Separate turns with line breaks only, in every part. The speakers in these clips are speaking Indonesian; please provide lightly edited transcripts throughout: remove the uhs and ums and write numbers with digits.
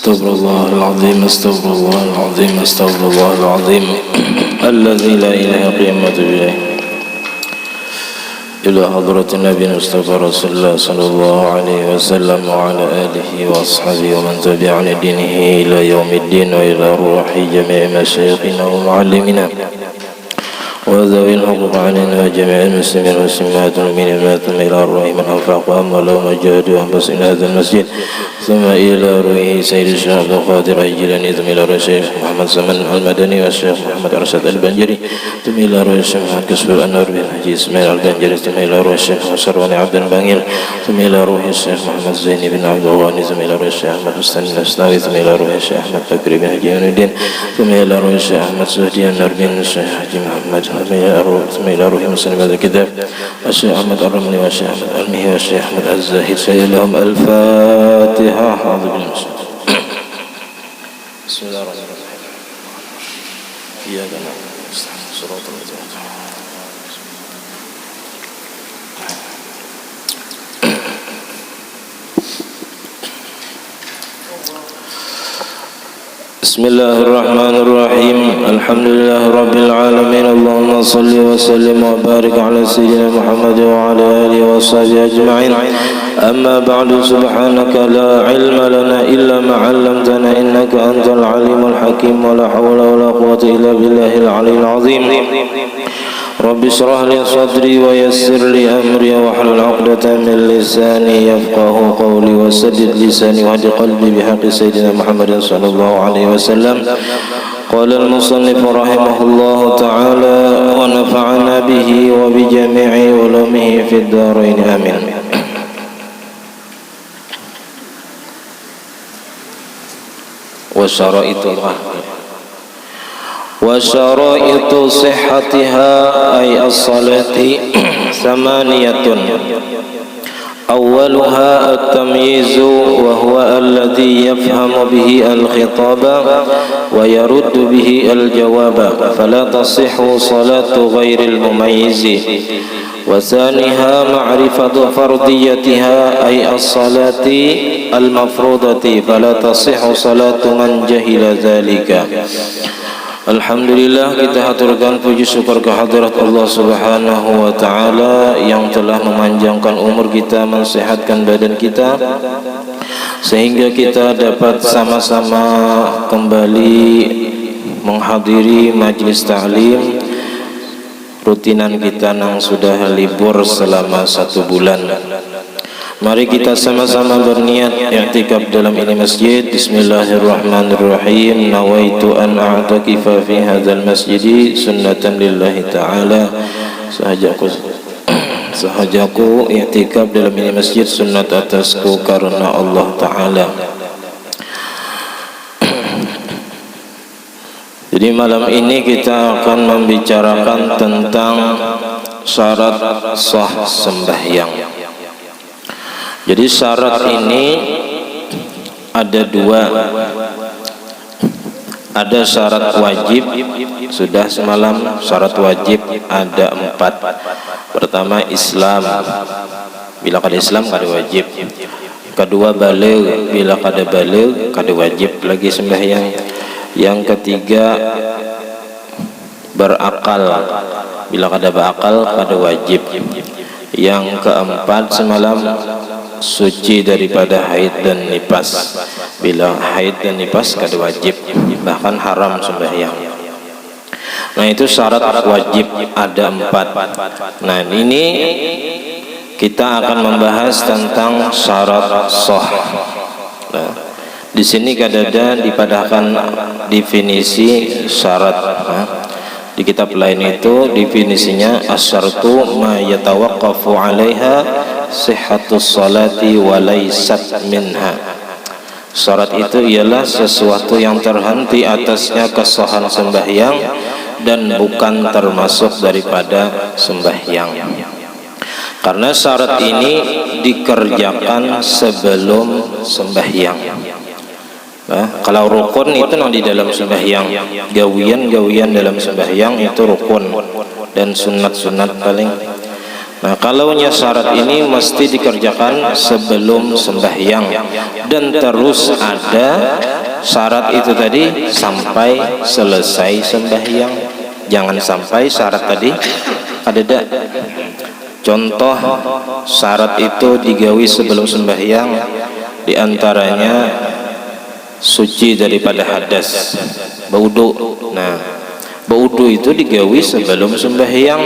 استغفر الله العظيم استغفر الله العظيم استغفر الله العظيم الذي لا إله قيمة إليه إلى حضرة النبي المصطفى رسول الله صلى الله عليه وسلم وعلى آله وأصحابه ومن تبع لدينه إلى يوم الدين وإلى روح جميع مشايخنا ومعلمنا وذوي الحقوق علينا وجميع المسلمين والمسلمات والمؤمنات إلى روح من أنفق وأموال ومجاهد وأنفس إلى هذا المسجد ثم إلى روح سيد الشيخ عبد القادر الجيلاني ثم إلى روح الشيخ محمد زمن المدني والشيخ محمد أرشد البنجري ثم إلى روح الشيخ محمد كسب الأنوار بن حجي إسماعيل البنجري ثم إلى روح الشيخ مشرواني عبد البنجيل ثم إلى روح الشيخ محمد زيني بن عبد الغاني ثم إلى روح الشيخ أحمد حسن الأسناوي ثم إلى روح الشيخ أحمد بكر بن حجي الدين ثم إلى روح الشيخ أحمد سهدي النور بن الشيخ حجي محمد ثم إلى روح مسلم هذا الكتاب الشيخ أحمد الرملي والشيخ أحمد المهي والشيخ أحمد الزاهد شيء لهم الفاتحة. أعوذ بالله بسم الله الرحمن الرحيم إياك نعبد ونستعين صراط الذين بسم الله الرحمن الرحيم الحمد لله رب العالمين اللهم صل وسلم وبارك على سيدنا محمد وعلى آله وصحبه أجمعين أما بعد سبحانك لا علم لنا إلا ما علمتنا إنك أنت العليم الحكيم ولا حول ولا قوة إلا بالله العلي العظيم رب اشرح لي صدري ويسر لي أمري واحلل عقدة من لساني يفقه قولي وسدد لساني واهد قلبي بحق سيدنا محمد صلى الله عليه وسلم. قال المصنف رحمه الله تعالى ونفعنا به وبجميع علومه في الدارين آمين. وشرائط صحتها أي الصلاة ثمانية أولها التمييز وهو الذي يفهم به الخطاب ويرد به الجواب فلا تصح صلاة غير المميز. وثانيها معرفة فرضيتها أي الصلاة المفروضة فلا تصح صلاة من جهل ذلك. Alhamdulillah, kita haturkan puji syukur kehadirat Allah Subhanahu wa taala yang telah memanjangkan umur kita, mensehatkan badan kita sehingga kita dapat sama-sama kembali menghadiri majlis ta'lim rutinan kita yang sudah libur selama 1 bulan. Mari kita sama-sama berniat i'tikaf dalam ini masjid. Bismillahirrahmanirrahim. Nawaitu an a'takifa fi hadzal masjid sunnatan lillahi ta'ala. Sahajaku i'tikaf dalam ini masjid sunnat atasku karena Allah Ta'ala. Jadi malam ini kita akan membicarakan tentang syarat sah sembahyang. Jadi syarat ini ada 2. Ada syarat wajib, sudah semalam syarat wajib ada 4. Pertama Islam, bila kada Islam kada wajib. Kedua baligh, bila kada baligh kada wajib lagi sembahyang. Yang ketiga berakal, bila kada berakal kada wajib. Yang keempat semalam suci daripada haid dan nifas, bila haid dan nifas kada wajib, bahkan haram sembahyang. Nah itu syarat wajib ada 4. Nah ini kita akan membahas tentang syarat sah. Nah, di sini kadang dipadahkan definisi syarat. Nah, di kitab lain itu definisinya asyartu ma yatawaqqafu 'alaiha sihhatus salati wa laysat minha. Syarat itu ialah sesuatu yang terhenti atasnya kesahan sembahyang dan bukan termasuk daripada sembahyang. Karena syarat ini dikerjakan sebelum sembahyang. Nah, kalau rukun itu yang di dalam sembahyang, gawian dalam sembahyang itu rukun dan sunat paling. Nah, kalaunya syarat ini mesti dikerjakan sebelum sembahyang dan terus ada syarat itu tadi sampai selesai sembahyang. Jangan sampai syarat tadi ada contoh syarat itu digawi sebelum sembahyang, diantaranya suci daripada hadas, baudu. Nah, baudu itu digawi sebelum sembahyang.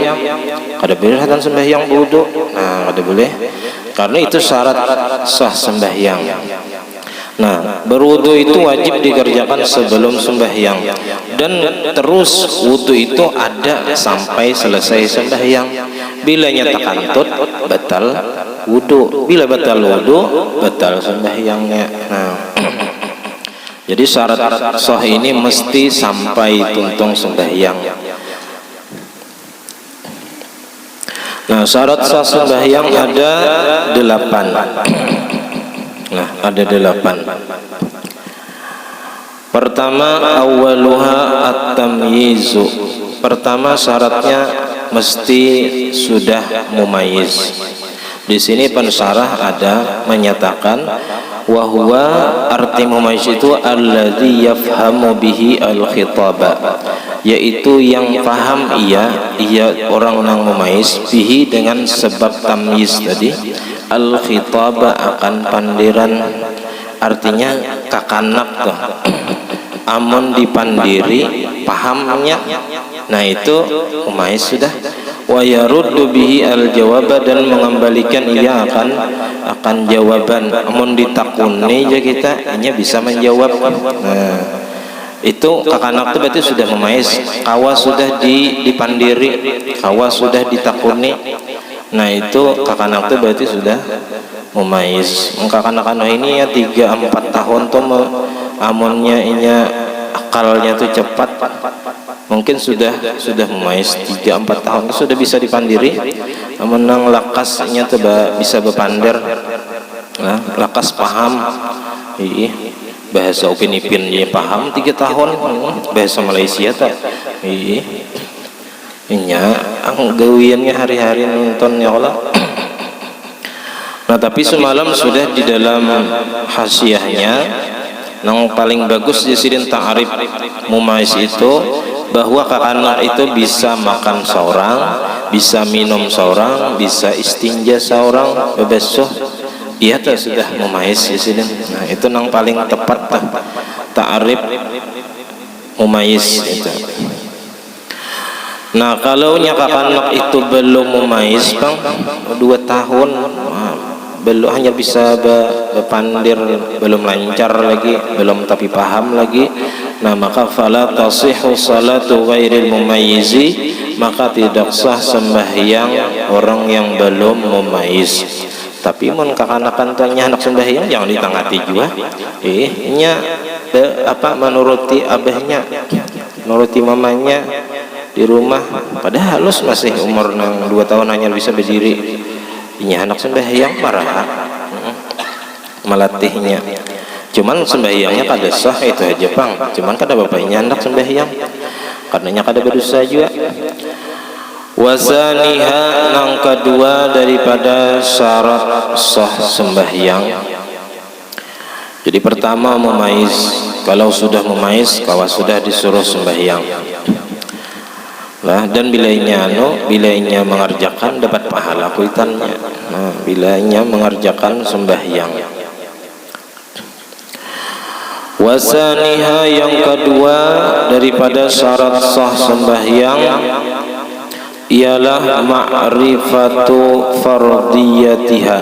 Kada boleh hatan sembahyang baudu. Nah, kada boleh. Karena itu syarat sah sembahyang. Nah, berwudu itu wajib dikerjakan sebelum sembahyang, dan terus wudu itu ada sampai selesai sembahyang. Bila nyata kantut, batal wudu. Bila batal wudu, batal sembahyangnya. Nah, jadi syarat sah ini mesti sampai tuntung sembahyang. Nah, syarat sah sembahyang ada 8. Nah, ada 8. Pertama, awaluha at-tamyizu. Pertama syaratnya mesti sudah mumayyiz. Di sini pensyarah ada menyatakan wahwa arti mumayyiz itu alladzi yafhamu bihi al-khitaba, yaitu yang paham ia orang nang mumayyiz bihi dengan sebab tamyiz tadi al-khitaba akan pandiran. Artinya kakanak tuh amun dipandiri pahamnya. Nah, itu mumayyiz sudah. Wa yaruddu bihi al-jawaba, dan mengembalikan ia akan jawaban. Amun ditakuni aja kita hanya bisa menjawab. Nah, itu kakanak itu berarti sudah mumayyiz. Kawa sudah dipandiri, kawa sudah ditakuni. Nah, itu kakanak itu berarti sudah mumayyiz. Kakanak ini ya 3-4 tahun tuh amunnya inya akalnya tuh cepat, mungkin sudah mumayyiz. 3-4 tahun sudah bisa dipandiri. Menang lakasnya tuh bisa berpandir. Nah, lakas paham. Bahasa Upin Ipin dia paham 3 tahun. Bahasa Malaysia tak. Inya gawiannya hari-hari nonton ya Allah. Nah, tapi semalam sudah di dalam hasiahnya yang paling bagus di sini ta'arif mumayyiz itu bahwa kakanak itu bisa makan seorang, bisa minum seorang, bisa istinja seorang, bebesoh dia tuh sudah mumayyiz di sini. Nah, itu yang paling tepat ta'arif mumayyiz itu. Nah, kalau kakanak itu belum mumayyiz bang, 2 tahun belum, hanya bisa berpandir, belum lancar lagi, belum tapi paham lagi. Nah, maka fala tasihhu salatu ghairil mumayyizi, maka tidak sah sembahyang orang yang belum mumayyiz. Tapi mun kakanakan tanya anak sembahyang jangan ditangati juga. Nya menuruti abahnya, menuruti mamanya di rumah, padahal halus masih umur 2 tahun hanya bisa berdiri. Ini anak sembahyang marah melatihnya. Cuman sembahyangnya kada sah itu aja bang. Cuman kada bapaknya anak sembahyang, karenanya kada berdosa juga. Wasaniha, yang kedua daripada syarat sah sembahyang. Jadi pertama mumayyiz. Kalau sudah mumayyiz, kawa sudah disuruh sembahyang. Nah, dan bilainya mengerjakan dapat pahala kuitannya. Nah, bilainya mengerjakan sembahyang. Wasaniha, yang kedua daripada syarat sah sembahyang ialah ma'rifatu fardiyatiha,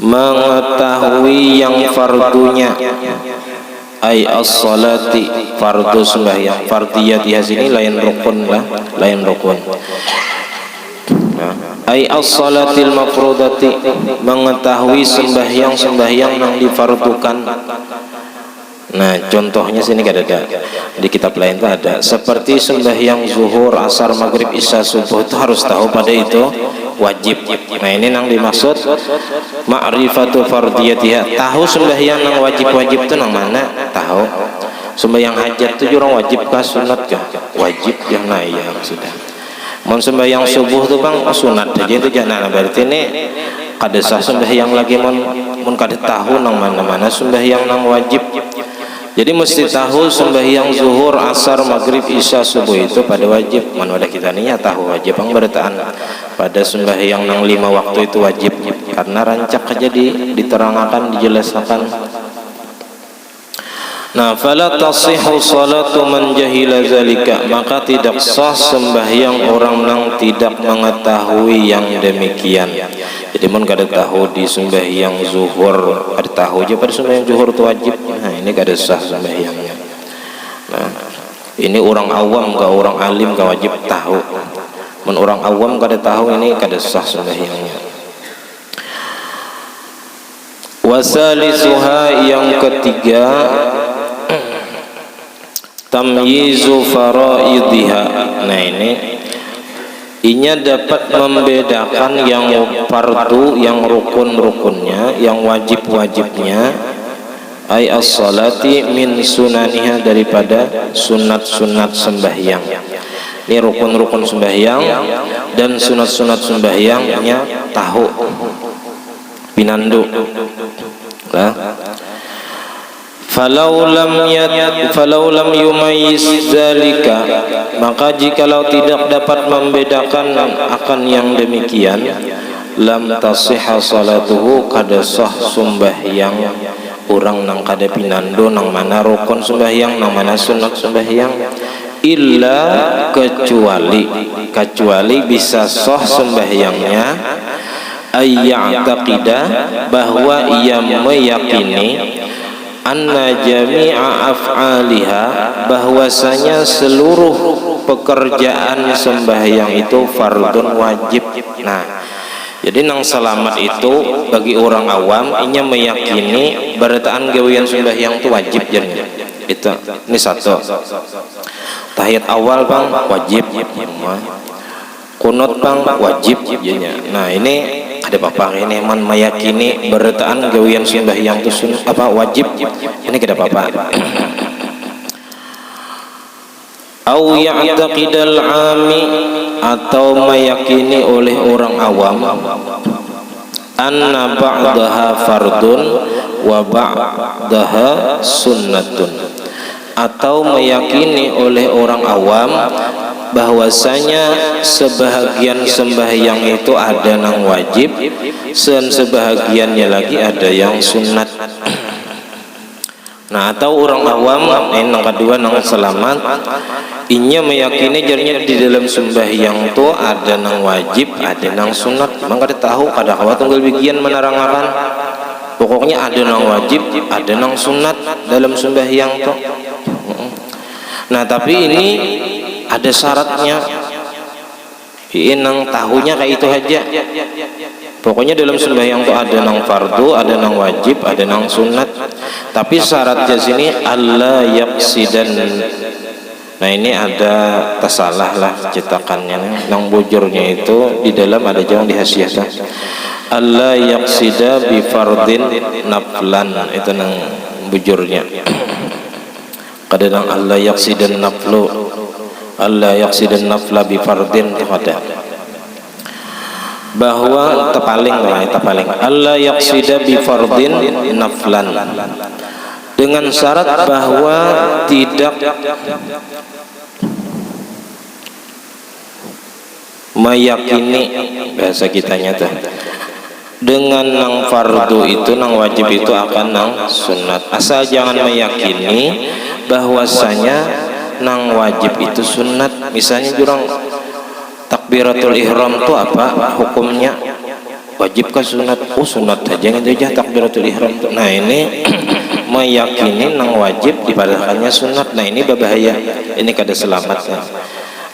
mengetahui yang fardunya. Ai as-salati, fardu sembahyang. Fardiyat di sini lain rukun lah, lain rukun. Ai as-salatil mafrudati, mengetahui sembahyang yang difardukan. Nah, contohnya sini kada ada. Di kitab lain itu ada. Seperti sembahyang zuhur, asar, maghrib, isya, subuh itu harus tahu pada itu wajib. Nah, ini yang dimaksud ma'rifatu fardiyatiha. Tahu sembahyang yang wajib-wajib itu nang mana? Tahu. Sembahyang hajat itu orang wajib kah sunat kah? Wajib ya. Nah, iya sudah. Mau sembahyang subuh itu bang sunat aja itu jangan. Berarti ini kada sah sembahyang lagi mun kada tahu nang mana-mana sembahyang nang wajib. Jadi mesti tahu sembahyang zuhur, asar, maghrib, isya, subuh itu pada wajib. Man wadah kita ninya tahu wajib ang bertaan pada sembahyang nang 5 waktu itu wajib karena rancak aja diterangkan, dijelaskan. Nah, fala tasihhu salatu man jahila zalika, maka tidak sah sembahyang orang yang tidak mengetahui yang demikian. Jadi mun kada tahu di sembahyang zuhur, kada tahu aja pada sembahyang zuhur itu wajib. Nah, ini kada sah sembahyangnya. Nah, ini orang awam ke orang alim ke wajib tahu. Mun orang awam kada tahu ini kada sah sembahyangnya. Wasalisuha, yang ketiga, tamyizu faraidha. Nah, inya dapat membedakan yang fardu, yang rukun-rukunnya, yang wajib-wajibnya, ay as-salati min sunaniha, daripada sunat-sunat sembahyang. Ini rukun-rukun sembahyang dan sunat-sunat sembahyangnya tahu pinandu. Nah, falau lam yumayyiz zalika, maka jikalau tidak dapat membedakan akan yang demikian, lam tasihha salatuhu, kada sah sembahyang orang nang kada pinando nang mana rukun sembahyang, nang mana sunat sembahyang, illa kecuali bisa sah sembahyangnya ayya'taqida, bahwa ia meyakini anna jami'a af'aliha, bahwasanya seluruh pekerjaan sembahyang itu fardun wajib. Nah, jadi nang selamat itu bagi orang awam inya meyakini berataan gawian sembahyang itu wajib jadinya. Itu ini satu. Tahiyat awal bang wajib, kunut bang wajib jadinya. Nah, ini ada apa-apa ini man meyakini berataan gawian sembahyang itu apa wajib, ini kada apa-apa. Au ya'taqidal 'ami, atau meyakini oleh orang awam anna ba'daha fardun wa ba'daha sunnatun, atau meyakini oleh orang awam bahwasanya sebahagian sembahyang itu ada yang wajib dan sebahagiannya lagi ada yang sunat. Nah, atau orang awam yang kedua nang selamat inya meyakini jadinya di dalam sembahyang itu ada yang wajib, ada yang sunat. Maka tahu kada kawa tunggal bikian menerangkan pokoknya ada yang wajib, ada yang sunat dalam sembahyang itu. Nah, tapi ini ada syaratnya. Nang tahunya kayak itu aja. Pokoknya dalam sembahyang itu ada nang fardu, ada nang wajib, ada nang sunat. Tapi syaratnya sini alla yaqsidan. Nah, ini ada tersalah lah cetakannya. Nang bujurnya itu di dalam ada jangan dihasiahkan. Alla yaqsida bi fardin naflan, itu nang bujurnya. Kadang alla yaqsidan naflu, alla yaqsidan nafla bi fardin, kepada bahwa tepaling alla yaqsida bi fardin naflan, dengan syarat bahwa tidak meyakini, bahasa kitanya tuh, dengan nang fardu itu nang wajib itu akan nang sunat, asal jangan meyakini bahwasanya nang wajib itu sunat. Misalnya jurang takbiratul ihram itu apa hukumnya, wajib ke sunat? Oh, sunat aja aja takbiratul ihram itu. Nah, ini meyakini nang wajib dipadakannya sunat. Nah, ini berbahaya, ini kada selamatnya,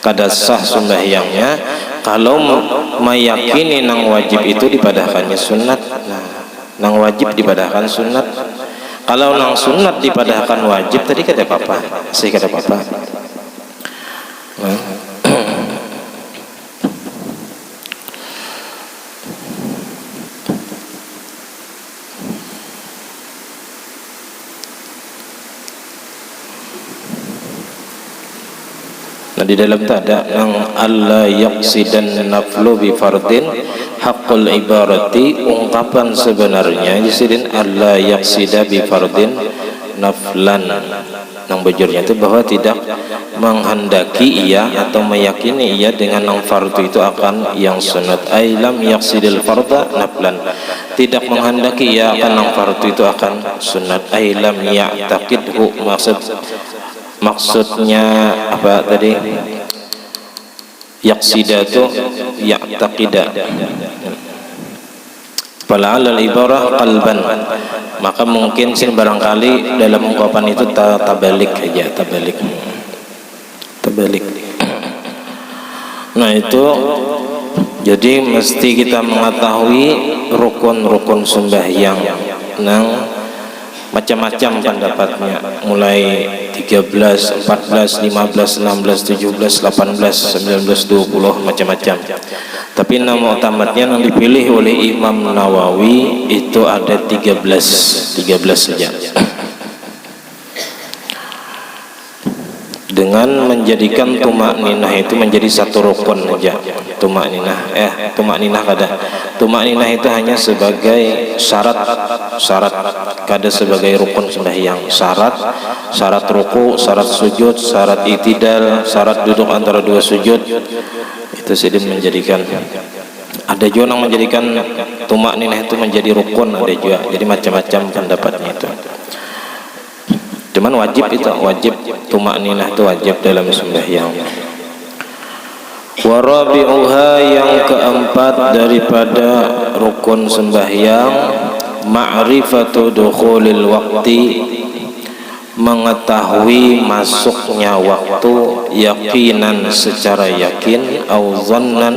kada sah sembahyangnya kalau meyakini nang wajib itu dipadakannya sunat. Nah, nang wajib dipadahkan sunat. Kalau nang sunat dipadahkan wajib tadi kada apa-apa, sih kada apa-apa. Nah, di dalam tak ada yang alla yaqsidan naflu bi fardin, haqqul ibarati, ungkapan sebenarnya jisidin alla yaqsida bi fardin naflan, nang bujurnya itu bahwa tidak menghendaki ia atau meyakini ia dengan yang fardu itu akan yang sunat. Ay lam yaqsidil farda naflan, tidak menghendaki ia akan yang fardu itu akan sunat. Ay lam ya'taqidhu, maksudnya apa tadi? Yaqsida itu ya'taqida, fala'al al-ibarah qalban, maka mungkin sih barangkali dalam ungkapan itu tabalik aja, tabalik. Nah itu jadi mesti kita mengetahui rukun-rukun sembahyang nang macam-macam pendapatnya, mulai 13, 14, 15, 16, 17, 18, 19, 20 macam-macam. Tapi nama utamatnya yang dipilih oleh Imam Nawawi itu ada 13 saja. Dengan menjadikan tumakninah itu menjadi satu rukun saja. Tumakninah itu hanya sebagai syarat kada sebagai rukun sembahyang. Syarat ruku, syarat sujud, syarat itidal, syarat duduk antara dua sujud, itu sedang menjadikan. Ada juga yang menjadikan tumakninah itu menjadi rukun, ada juga. Jadi macam-macam pendapatnya itu. Cuman wajib tumakninah itu wajib dalam sembahyang. Warabi'uha, yang keempat daripada rukun sembahyang, ma'rifatu dukhulil waqti, mengetahui masuknya waktu, yakinan secara yakin, au dhannan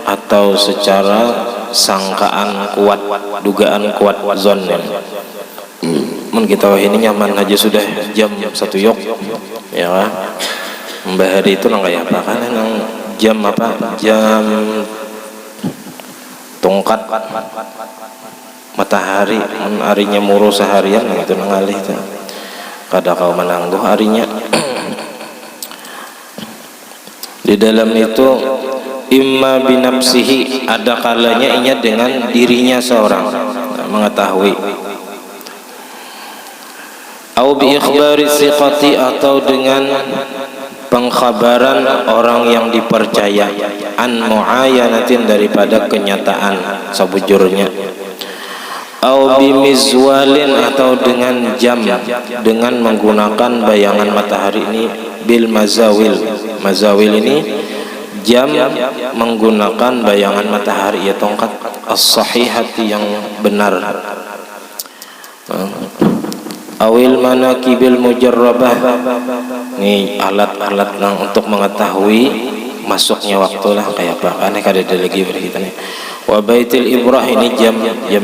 atau secara sangkaan kuat, dugaan kuat, zannan. Kita ini nyaman aja sudah jam 1 yok ya kan? Mbah hari itu nang kayak apa kan, nang jam apa, jam tongkat matahari, harinya muru seharian itu nang alih itu kada kau menangguh harinya. Di dalam itu imma binafsihi, ada kalanya inya dengan dirinya seorang mengetahui, au bi ikhbari siqati, atau dengan pengkhabaran orang yang dipercaya, an muayanatin, daripada kenyataan sabujurnya, au bi mizwalin, atau dengan jam, dengan menggunakan bayangan matahari ini, bil mazawil ini jam menggunakan bayangan matahari, ya tongkat as-sahihati yang benar, awil manakibil mujarrabah, nih alat-alat untuk mengetahui masuknya waktu lah kayak apa kan, kada ada lagi berita nih. Wa baitil ibrah, ini jam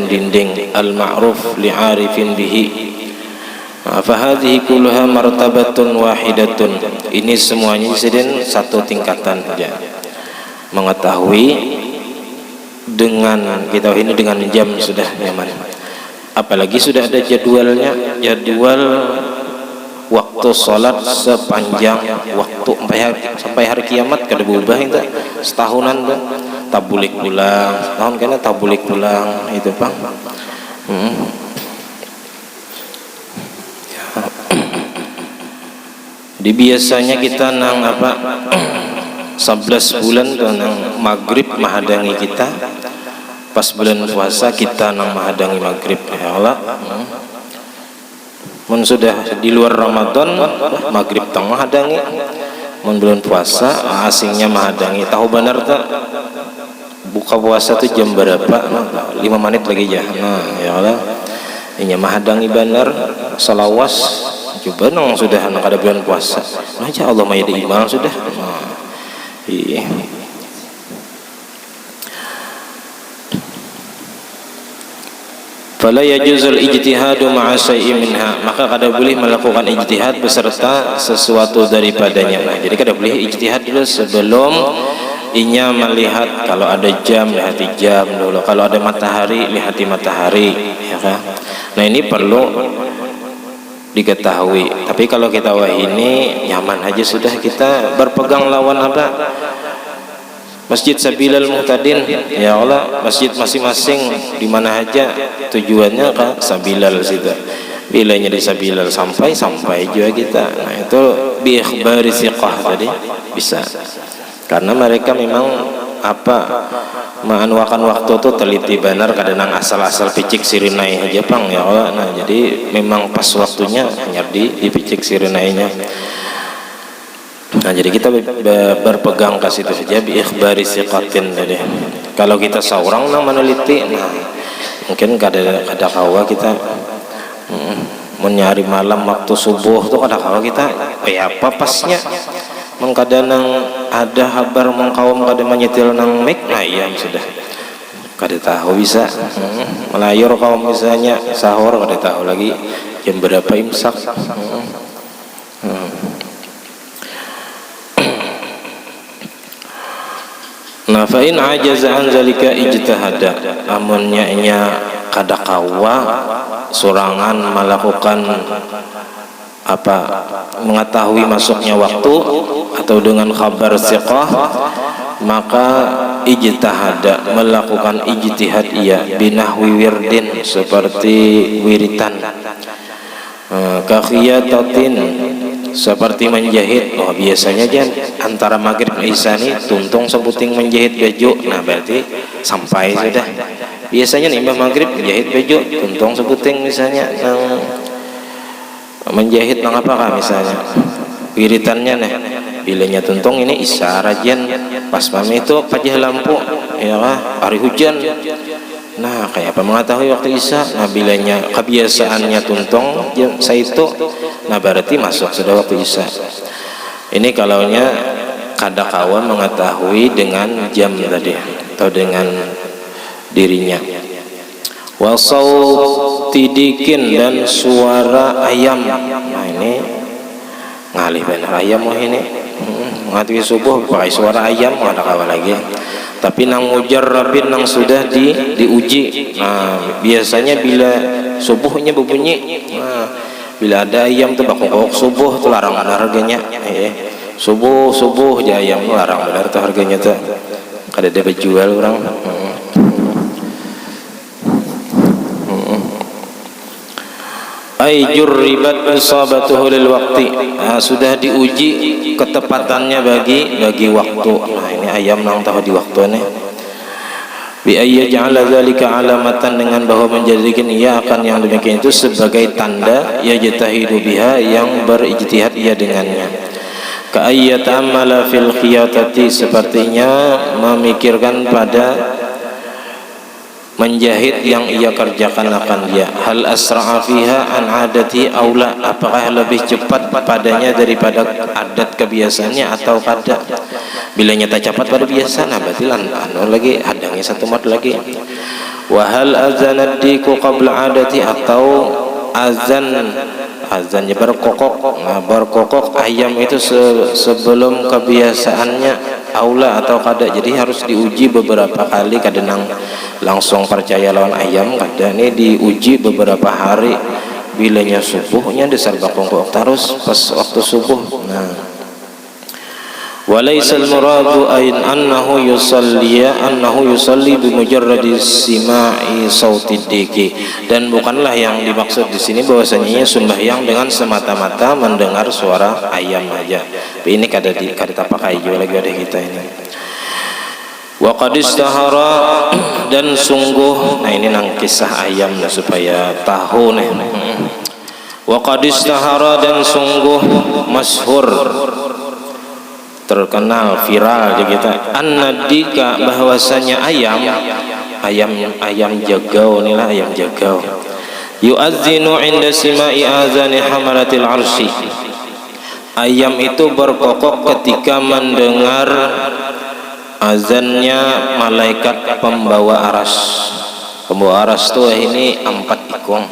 dinding, al ma'ruf li'arifin bihi, fa hadhihi kulluha martabatun wahidatun, ini semuanya sedang satu tingkatan saja, mengetahui dengan kita ini dengan jam sudah nyaman. Apalagi sudah ada jadwalnya, jadwal waktu sholat sepanjang waktu sampai hari kiamat kada berubah itu, setahunan tuh tabulik pulang, setahun kena tabulik pulang itu bang. Di biasanya kita nang apa 11 bulan tuh nang maghrib menghadangi kita. Pas bulan puasa kita nang menghadangi maghrib, ya Allah. Mun sudah di luar Ramadan maghrib tang menghadangi, mun bulan puasa asingnya menghadangi. Tahu benar tak buka puasa tuh jam berapa? 5 menit lagi ya. Nah, ya Allah. Ini menghadangi benar salawas. Coba nang sudah nang ada bulan puasa. Nah, ya Allah mayade imal sudah. Nah, iya. Fala yajuzul ijtihadu ma'a syai'in minha, maka kada boleh melakukan ijtihad beserta sesuatu daripadanya. Nah, jadi kada boleh ijtihad dulu sebelum inya melihat, kalau ada jam lihati jam dulu, kalau ada matahari lihati matahari, ya kan? Nah, ini perlu diketahui. Tapi kalau kita wah ini nyaman aja sudah, kita berpegang lawan apa? Masjid Sabilal Muhtadin, ya Allah, masjid masing-masing di mana aja tujuannya ke Sabilal situ. Bilanya di Sabilal sampai juga kita. Nah itu bi ikhbari siqah tadi bisa. Karena mereka memang menganwakan waktu itu teliti benar, kadang asal-asal picik sirinai aja pang ya Allah. Nah jadi memang pas waktunya hanya di picik sirinainya. Nah jadi kita berpegang ke situ saja bi ikhbari siqatin tadi. Kalau kita seorang nang meneliti, nah mungkin kada kawa kita menyari malam waktu subuh tuh kada kawa kita apa pasnya mengkadang ada kabar mengkawam kada menyetil nang mik, nah iya sudah kada tahu bisa melayur kaum misalnya sahur kada tahu lagi jam berapa imsak. Nah fa in ajaza an zalika ijtihada, amunnya kada kawa sorangan melakukan mengetahui masuknya waktu atau dengan kabar siqah, maka ijtihada melakukan ijtihad ia binahwi wirdin seperti wiritan, kakhiyatatin seperti menjahit. Oh biasanya antara maghrib dan isya nih tuntung sebuting menjahit baju, nah berarti sampai sudah. Biasanya nih maghrib menjahit baju tuntung sebuting misalnya menjahit nang apakah misalnya wiritannya nih bilanya tuntung ini isya rajian pas mami itu pajah lampu ya lah hari hujan. Nah kayak apa mengetahui waktu isya? Nah bilanya kebiasaannya tuntung jam itu, nah berarti masuk sudah waktu isya. Ini kalaunya kada kawan mengetahui dengan jam tadi atau dengan dirinya. Wasau tidikin dan suara ayam. Nah ini ngalih benar ayam ini mengetahui subuh pakai suara ayam ada kawan lagi. Tapi nang mujarrabin nang sudah diuji. Nah biasanya bila subuhnya berbunyi, nah bila ada ayam tuh bakok subuh tuh larang harganya. Subuh aja ayam larang benar tuh harganya tuh. Kada ada jual orang. Ay jurribat isabatuhu lil waqti, sudah diuji ketepatannya bagi waktu. Nah ini ayam nang tahu di waktu nih bi ayya ja'ala dzalika alamatan, dengan bahwa menjadikan ia akan yang demikian itu sebagai tanda ya jatahidu biha yang berijtihad ia dengannya. Ka ayyata'amala fil khiyatati, sepertinya memikirkan pada menjahit yang ia kerjakan akan dia. Hal asra'a fiha an adati aula, apakah lebih cepat padanya daripada adat kebiasaannya atau kada. Bila nyata cepat pada biasa, nah berarti lagi hadangnya satu mat lagi. Wa hal azanad diku qabla adati, atau azannya berkokok. Nah berkokok ayam itu sebelum kebiasaannya aula atau kada. Jadi harus diuji beberapa kali, kadang langsung percaya lawan ayam, kadang ini diuji beberapa hari. Bilanya subuhnya dasar bakongkok terus pas waktu subuh. Nah walaisal muradu ain annahu yusalli bimujarradi sima'i sautid diki, dan bukanlah yang dimaksud di sini bahwasanya sembahyang dengan semata-mata mendengar suara ayam aja. Tapi ini kada pakai juga lagi ada kita ini. Wa qad istahara, dan sungguh, nah ini nang kisah ayam lah supaya tahu nih. Wa qad istahara, dan sungguh masyhur, terkenal, viral di kita, annadika, bahwasanya ayam jagau inilah ayam jagau, yu'adzinu inda sima'i azani hamalatil arsy, ayam itu berkokok ketika mendengar azannya malaikat pembawa aras. Pembawa aras tuh ini 4 ikong,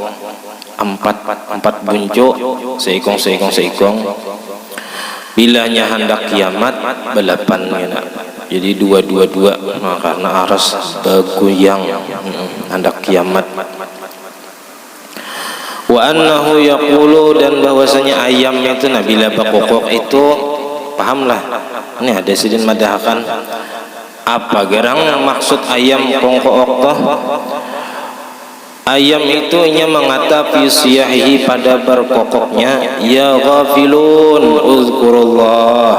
4 bunjuk, seikong. Bilanya hendak kiamat belapan ya. Jadi 222. Nah, karena aras bergoyang hendak kiamat. Wa annahu yaqulu, dan bahwasanya ayam itu bila berkokok itu, pahamlah. Ini ada sidin madahakan Apa gerang maksud ayam kongkook toh? Ayam itu nya mengata fi siyahihi pada berkokoknya, ya ghafilun uzkurullah,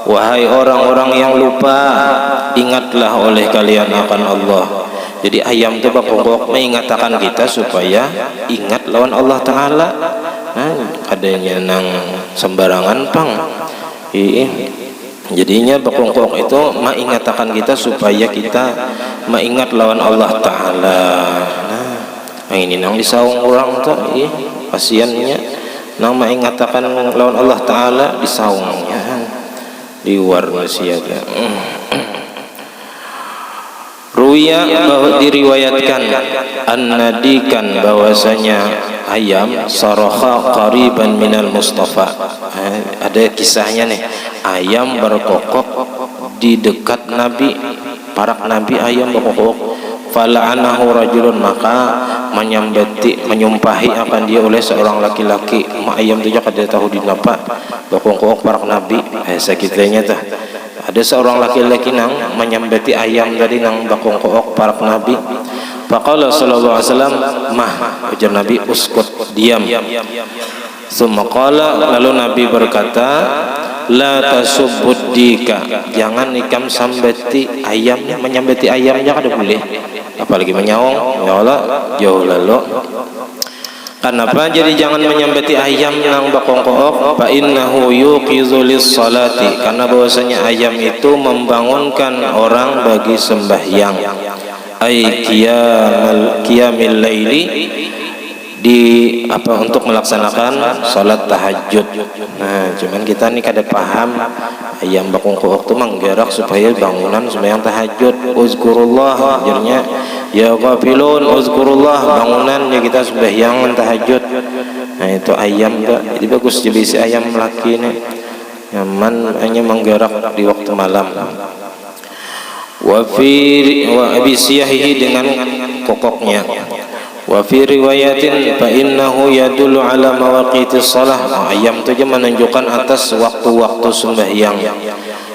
wahai orang-orang yang lupa, ingatlah oleh kalian akan Allah. Jadi ayam itu berkokok mengingatkan kita supaya ingat lawan Allah Ta'ala. Nah, adanya nang sembarangan pang. Jadinya berkongkong itu mengingatkan kita supaya kita mengingat lawan Allah Ta'ala. Nah, ini nang disaung orang tuh, kasiannya nang mengingatkan lawan Allah Ta'ala disaungnya di warna siaga. Ruya bahwa diriwayatkan an-nadikan bahwasanya ayam saraha qariban minal Mustafa. Ada kisahnya nih, ayam berkokok di dekat Nabi, parak Nabi ayam berkokok. Fala'anahu rajulun, maka menyumpahi akan dia oleh seorang laki-laki. Ayam tu juga dia tahu di napa berkokok parak Nabi. Sakitnya tah. Ada seorang laki-laki nang menyambeti ayam dari nang bakongkook parak Nabi. Faqala sallallahu alaihi wasallam, mah, ujar Nabi, uskut, diam. Summa qala, lalu Nabi berkata, la tasubbud dika, jangan ikam sambeti ayamnya, menyambeti ayamnya kada boleh, apalagi menyawang. Ya Allah, jauh lalu. Kenapa? Jadi jangan menyambeti ayam nang bakongkook. Fa innahu yuqizu lis-salati, karena bahwasanya ayam itu membangunkan orang bagi sembahyang. Ai qiyamil laili, di apa, untuk melaksanakan salat tahajud. Nah, cuman kita nih kada paham ayam bakongkook itu menggerak supaya bangunan sembahyang tahajud. Uzkurullah, ajarnya ya ghafilun uzkurullah, bangunan ya kita sembahyang tahajud. Nah, itu ayam tuh. Jadi bagus jadi si ayam laki nih nyaman hanya menggerak di waktu malam. Wa bisiyahihi, dengan kokoknya. Wa fi riwayatin fa innahu yadullu ala mawaqitis shalah, ayam itu je menunjukkan atas waktu-waktu sembahyang.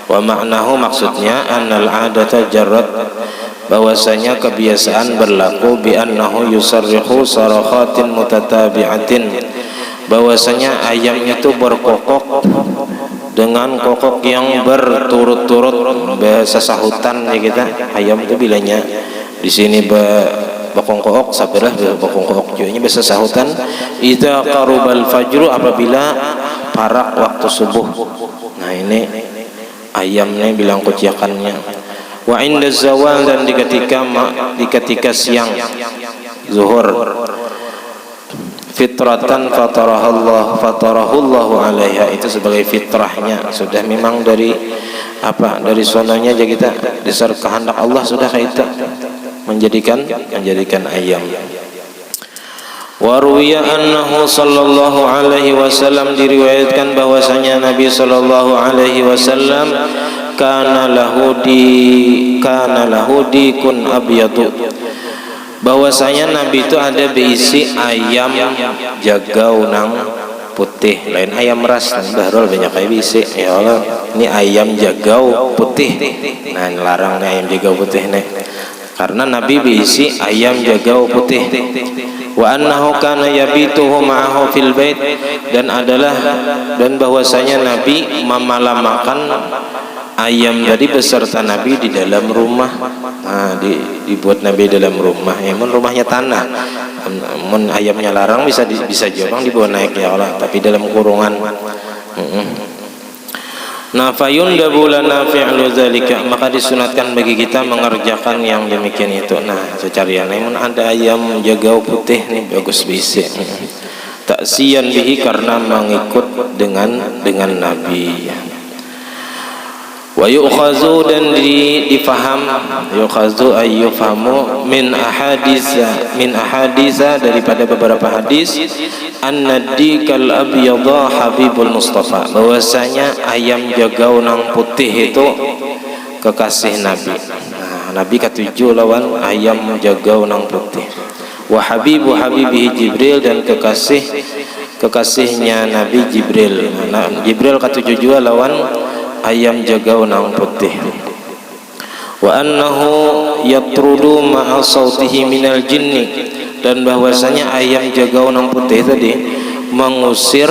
Wa ma'nahu, maksudnya annal adata jarrat, bahwasanya kebiasaan berlaku bi annahu yusarrihu sarakhatin mutatabi'atin, bahwasanya ayam itu berkokok dengan kokok yang berturut-turut, bahasa sahutan ya kita. Ayam itu bilanya di sini bakongkook sabarah, bakongkook juga bahasa sahutan. Idza qarubal fajru, apabila parak waktu subuh. Nah, ini ayamnya bilang kuciakannya. Wa inda zawal, dan di ketika siang zuhur. Fitratan fatarahullahu alaiha, itu sebagai fitrahnya, sudah memang dari apa, dari sonanya aja kita dasar kehendak Allah sudah kayak itu menjadikan ayam. Wa ruwiya annahu sallallahu alaihi wasallam, diriwayatkan bahwasanya Nabi sallallahu alaihi wasallam kana lahu dikun abyadu, bahwasanya Nabi itu ada berisi ayam jagau nang putih, lain ayam ras. Bahrul banyak kayak bisi. Ya Allah, ini ayam jagau putih. Nah, larang nih ayam jagau putih nih, karena Nabi berisi ayam jagau putih. Wa annahu kana yabituhu ma'ahu fil bait, dan bahwasanya Nabi memalamakan ayam dari beserta Nabi di dalam rumah. Nah, dibuat Nabi dalam rumah. Mun rumahnya tanah, mun ayamnya larang bisa jabang dibawa naik ya Allah, tapi dalam kurungan. Nah, fayundabu lana fi'lu dzalika, maka disunatkan bagi kita mengerjakan yang demikian itu. Nah, secarian mun ada ayam jagau putih nih bagus bisa. Taksiyan bihi, karena mengikut dengan Nabi. Wa yu'khazu, dan difaham, yu'khazu ay yufhamu min ahadisa daripada beberapa hadis, annadikal abyadha habibul Mustafa, bahwasanya ayam jagau nang putih itu kekasih Nabi. Nah, Nabi ketujuh lawan ayam jagau nang putih. Wa habibihi Jibril, dan kekasihnya Nabi Jibril. Nah, Jibril ketujuh juga lawan ayam jagau nang putih. wa annahu yatrudu ma'a sautihi minal jinni, dan bahwasanya ayam jagaunang putih tadi mengusir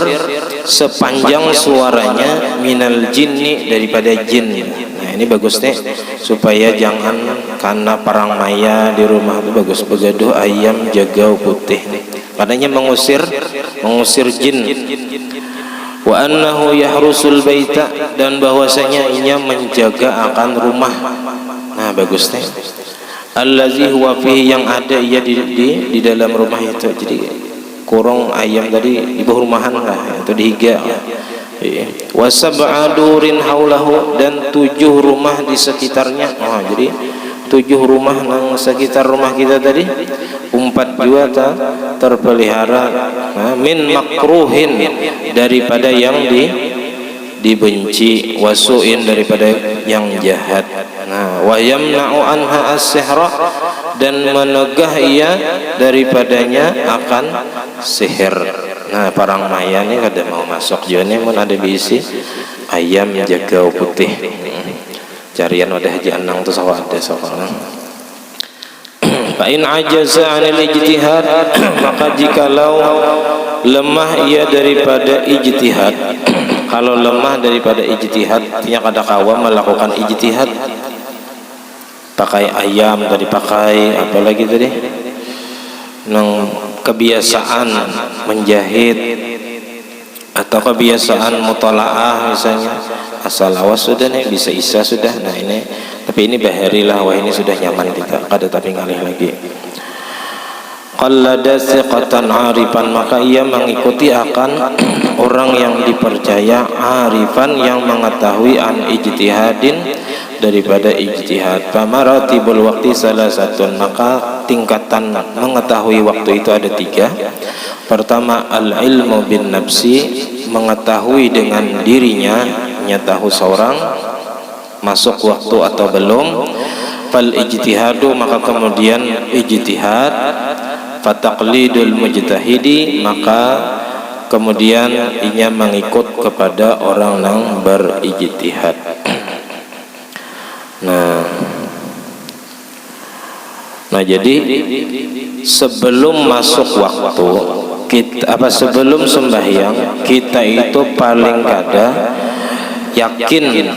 sepanjang suaranya minal jinni, daripada jin. Nah ini bagus nih, supaya jangan karena perang maya di rumah itu bagus begaduh ayam jagau putih, padanya mengusir jin. Wa annahu yahrusul baita, dan bahwasanya ia menjaga akan rumah. Nah bagus nih, allazi huwa fihi, yang ada ia di dalam rumah itu. Jadi kurung ayam tadi ibu rumahan lah itu dihiga. Wa sab'a durin haulahu, dan 7 rumah di sekitarnya. Oh jadi 7 rumah nang sekitar rumah kita tadi 4 juga terpelihara. Nah, min makruhin, daripada yang dibenci, wasuin, daripada yang jahat. Nah, wa yamna'u anha as-sihra, dan menegah ia daripadanya akan sihir. Nah, parang maya ni kada mau masuk jone mun ada bisi ayam jagau putih. Carian wadah haji anang tu sawa ada sawa. Fa in ajaza 'anil ijtihad, maka jikalau lemah ia daripada ijtihad. Kalau lemah daripada ijtihad, artinya kada kawa melakukan ijtihad, pakai ayam tadi, pakai apa lagi tadi, nang kebiasaan menjahit atau kebiasaan mutalaah misalnya, asal awas sudah nih, bisa isa sudah. Nah ini, tapi ini bahari lah, wah ini sudah nyaman kita, kada tapi ngalih lagi. Qallada siqatan arifan, maka ia mengikuti akan orang yang dipercaya, arifan, yang mengetahui an ijtihadin, daripada ijtihad. Famaratibul waqti salah satu, maka tingkatan mengetahui waktu itu ada 3. Pertama al-ilmu bin nafsi, mengetahui dengan dirinya, tahu seorang masuk waktu atau belum. Fal ijtihadu, maka kemudian ijtihad. Fataqlidul mujtahidi, maka kemudian ia mengikut kepada orang yang berijtihad. Nah jadi sebelum masuk waktu kita, sebelum sembahyang kita itu paling kada yakin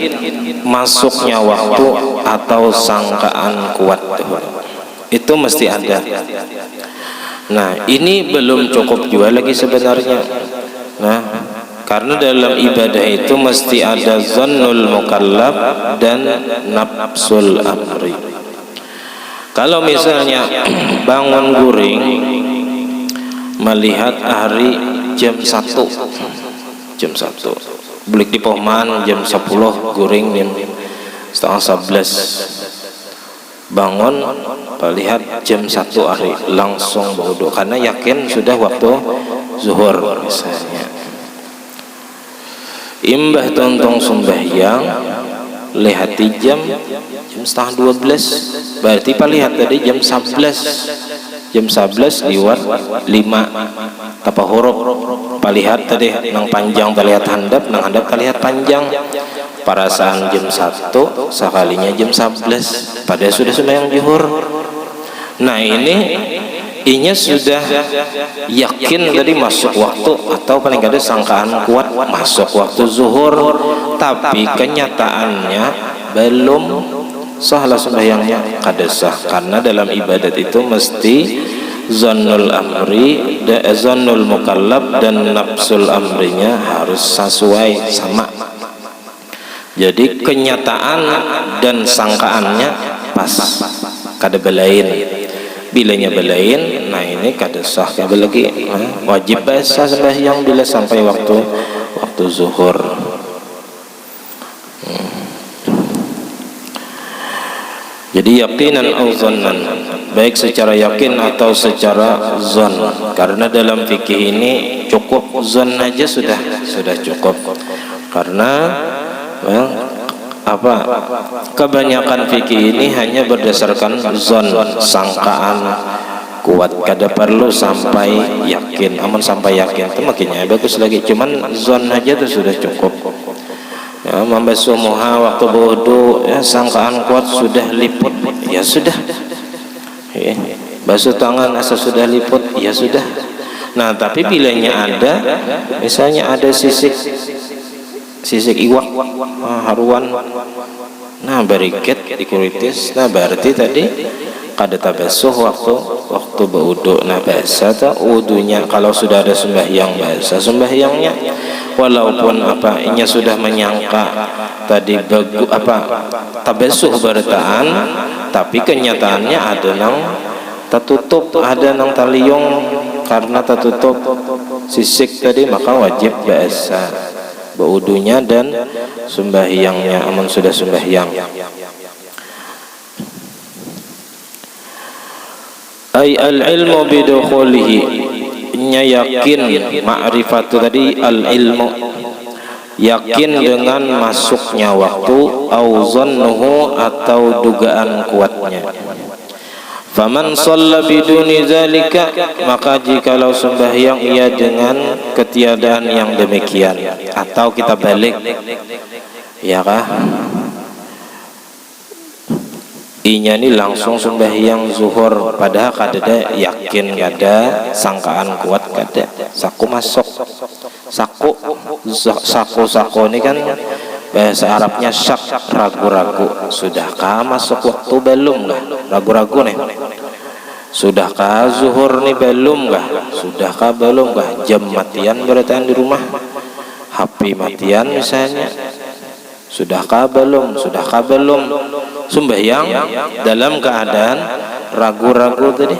masuknya waktu atau sangkaan kuat itu mesti ada. Nah ini belum cukup juga lagi sebenarnya. Nah karena dalam ibadah itu mesti ada zannul mukallaf dan nafsul amri. Kalau misalnya bangun guring melihat hari jam 1, balik di Pohman jam 10, guring jam setengah 11, bangun melihat jam 1 hari, langsung berwudu karena yakin sudah waktu zuhur misalnya. Imbah tontong sembahyang lihati jam setengah 12, berarti lihat tadi jam 11 liwat 5 apa huruf palihat tadi nang panjang palihat handap, nang handap palihat panjang, perasaan jam 1 sekalinya jam 11 pada sudah sembahyang zuhur. Nah ini inya sudah yakin tadi masuk waktu atau paling kada sangkaan kuat masuk waktu zuhur, tapi kenyataannya belum sahlah sembahyangnya, kada sah. Karena dalam ibadat itu mesti zannul amri, zannul mukallaf dan nafsul amrinya harus sesuai sama. Jadi kenyataan dan sangkaannya pas, kada belain. Bilanya belain, nah ini kada sah. Lagi wajib basah sembahyang bila sampai waktu zuhur. Jadi yakinan atau zannan, baik secara yakin atau secara zon. Karena dalam fikih ini cukup zon aja sudah cukup. Karena kebanyakan fikih ini hanya berdasarkan zon, sangkaan kuat, kada perlu sampai yakin. Amun sampai yakin itu makinnya bagus lagi, cuman zon aja itu sudah cukup. ya, membasuh muha waktu berwudu, ya, sangkaan kuat sudah liput, ya sudah, ya, basuh tangan asal sudah liput, ya sudah. Nah tapi bilanya ada, misalnya ada sisik iwak, haruan, nah beriket dikuritis, nah berarti tadi kada tabasuh waktu berwudu. Nah basah tak wudunya kalau sudah ada sembahyang, basah sembahyangnya, walaupun inya sudah menyangka tadi tabasuh bertaan, tapi kenyataannya ada nang tertutup, ada nang taliyong, karena tertutup sisik tadi, maka wajib basah berwudunya dan sembahyangnya, amun sudah sembahyang. Ay al-ilmu bidukhulihi, nya yakin, ma'rifatu tadi al-ilmu, yakin dengan masuknya waktu, au zannuhu atau dugaan kuatnya. Faman shalla biduni zalika, maka jikalau sembahyang ia dengan ketiadaan yang demikian, atau kita balik, ya kah? Inya ini langsung sembahyang zuhur, padahal kada yakin, kada sangkaan kuat, kada saku masuk, saku ini kan bahasa Arabnya syak, ragu-ragu, sudahkah masuk waktu belum kah, ragu-ragu nih, sudahkah zuhur nih belum kah, sudahkah belum kah, jam matian berarti di rumah, HP matian misalnya, sudahkah belum sembahyang dalam keadaan ragu-ragu tadi.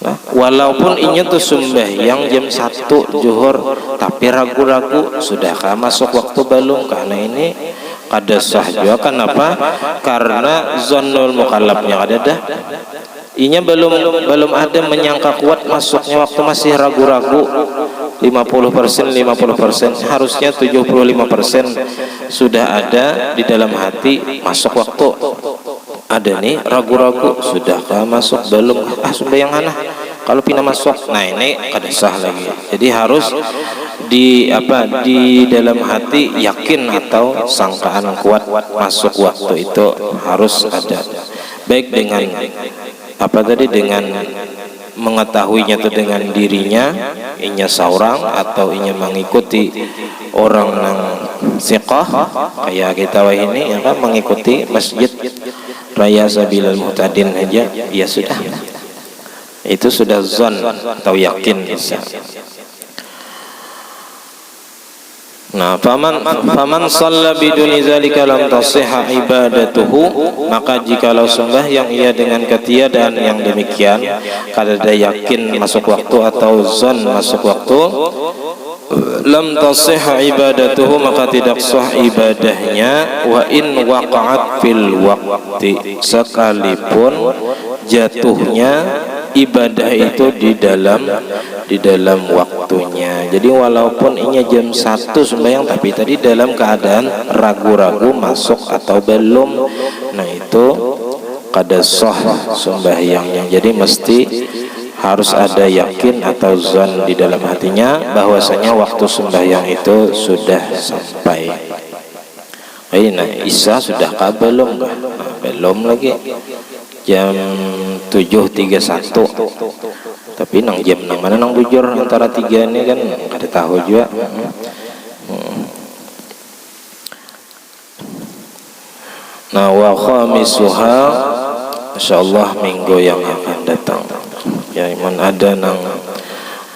Nah, walaupun inya tuh sembahyang jam 1 zuhur, tapi ragu-ragu sudahkah masuk waktu belum, karena ini kada sah juga. Kenapa? Karena zannul mukallafnya kada ada, inya belum ada menyangka kuat masuknya waktu, masih ragu-ragu 50%, harusnya 75% sudah ada di dalam hati masuk waktu. Ada nih ragu-ragu, sudahkah masuk belum, sembahyang hana kalau pina masuk, nah ini kada sah lagi. Jadi harus di dalam hati yakin atau sangkaan kuat masuk waktu itu harus ada, baik dengan dengan mengetahuinya itu dengan dirinya, inya seorang atau inya mengikuti orang yang siqah kayak kita ini, ya kan, mengikuti masjid raya Sabilal Muhtadin aja, ya sudah, itu sudah zon atau yakin bisa. Nah, faman shalla biduni zalika lam tasihha ibadatuhu, maka jikalau sembahyang ia dengan ketiadaan yang demikian, kada ada yakin masuk waktu atau zon masuk waktu, lam tasihha ibadatuhu, maka tidak sah ibadahnya, wa in waqa'at fil waqti, sekalipun jatuhnya ibadah itu di dalam waktunya. Jadi walaupun inya jam 1 sembahyang, tapi tadi dalam keadaan ragu-ragu masuk atau belum, nah itu kada sah sembahyangnya. Jadi mesti harus ada yakin atau zon di dalam hatinya bahwasanya waktu sembahyang itu sudah sampai. Nah, Isya sudah kah belum? Nah, belum lagi, jam 7.31, tapi nang jam nang mana nang bujur antara 3 ini kan kada tahu juga. Nah, wa khamisuha, insyaallah minggu yang akan datang, ya, iman ada nang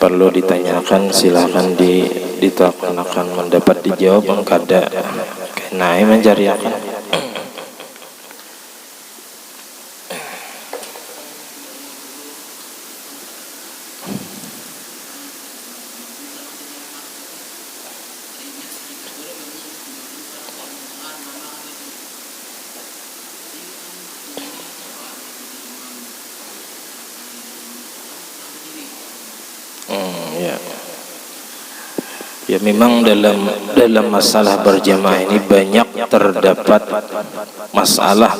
perlu ditanyakan silakan ditakwanakan, mendapat dijawab kada kena mencari akan. Ya, memang dalam masalah berjamaah ini banyak terdapat masalah,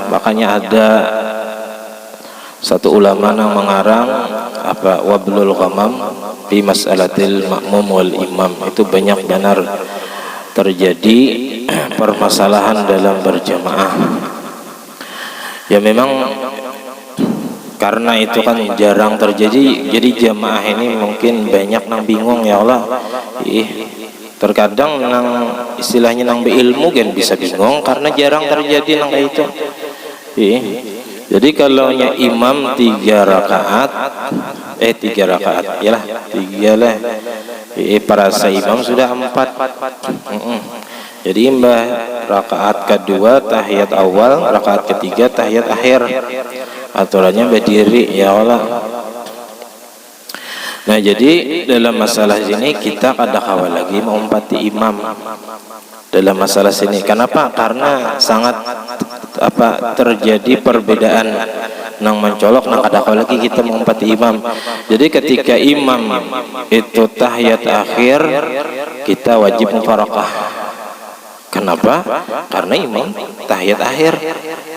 makanya ada satu ulama yang mengarang wablul ghamam fi mas'alatil makmum wal imam. Itu banyak benar terjadi permasalahan dalam berjamaah. Ya memang karena itu kan jarang terjadi, jadi jamaah ini mungkin banyak nang bingung ya Allah. Terkadang nang istilahnya nang beilmu kan bisa bingung karena jarang terjadi nang kayak itu. Jadi kalau imam 3 rakaat, 3 rakaat, yalah 3 lah. Para imam sudah 4. Jadi mbah rakaat kedua tahiyat awal, rakaat ketiga tahiyat akhir. Aturannya berdiri ya Allah. Nah jadi dalam masalah ini kita kada kawal lagi mengumpati imam dalam masalah sini. Kenapa? Karena sangat terjadi perbedaan nang mencolok nang kada kawal lagi kita mengumpati imam. Jadi ketika imam itu tahiyat akhir, kita wajib mufarakah. Kenapa? Karena imam tahiyat akhir,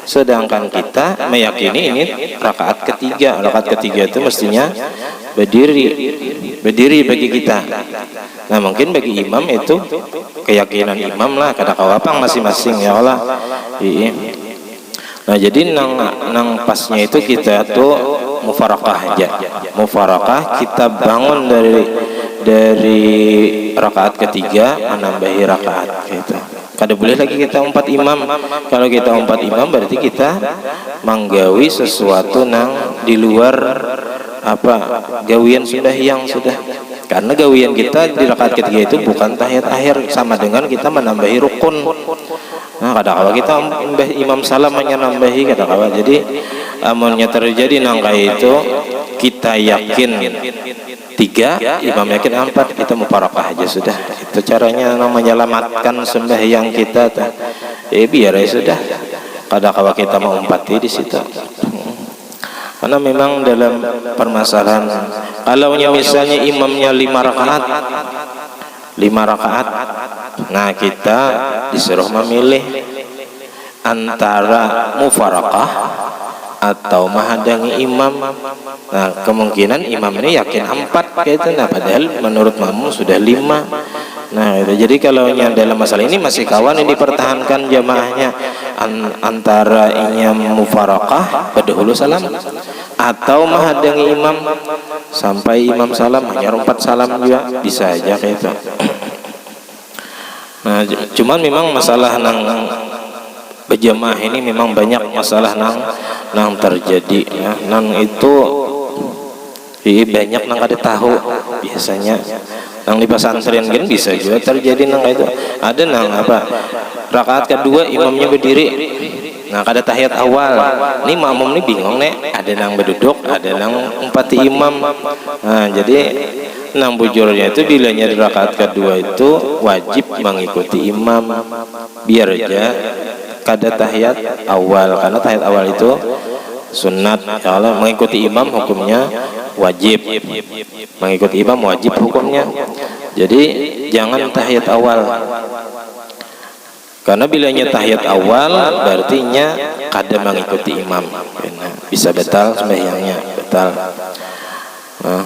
sedangkan kita meyakini ini rakaat ketiga. Rakaat ketiga itu mestinya berdiri bagi kita. Nah mungkin bagi imam itu keyakinan imam lah, kada kawapang masing-masing ya Allah. Nah jadi nang pasnya itu kita tuh mufarakah aja. Mufarakah kita bangun dari rakaat ketiga menambahi rakaat gitu. Kada boleh lagi kita umpat imam. Kalau kita umpat imam berarti kita menggawi sesuatu nang di luar gawian yang sudah. Karena gawian kita di rakaat ketiga itu bukan tahiyat akhir, sama dengan kita menambahi rukun. Nah kada kawa kita imam salam hanya nambahi kada kawa. Jadi amunnya terjadi nang kayak itu kita yakin 3, imam yakin 4, kita mufarakah aja sudah. Itu caranya menyelamatkan sembahyang kita. Biar ya sudah. Kada kawa kita mau umpati di situ. Karena memang dalam permasalahan, kalau misalnya imamnya 5 rakaat, nah kita disuruh memilih antara mufarakah atau menghadangi imam. Nah kemungkinan imam ini yakin 4 kayak itu, nah padahal menurut makmum sudah 5. Nah itu jadi kalau dalam masalah ini masih kawan ini dipertahankan jamaahnya antara imam mufarakah berdahulu salam atau menghadangi imam sampai imam salam hanya 4 salam juga bisa aja kayak itu. Nah cuman memang masalah nang berjamaah ini memang banyak masalah nang terjadi ya. Nang itu banyak nang kada tahu biasanya. Nang di pesantren kan bisa juga terjadi nang itu. Ada nang rakaat kedua imamnya berdiri. Nah kada tahiyat awal. Ini makmum ini bingung nih, ada nang berduduk, ada nang umpati imam. Nah jadi nang bujurnya itu bilanya di rakaat kedua itu wajib mengikuti imam. Biar aja kada tahiyat awal, karena tahiyat awal itu sunat. Kalau mengikuti imam hukumnya wajib, mengikuti imam wajib hukumnya. Jadi jangan tahiyat awal, karena bilanya tahiyat awal berartinya kada mengikuti imam, bisa batal sembahyangnya, batal. Nah,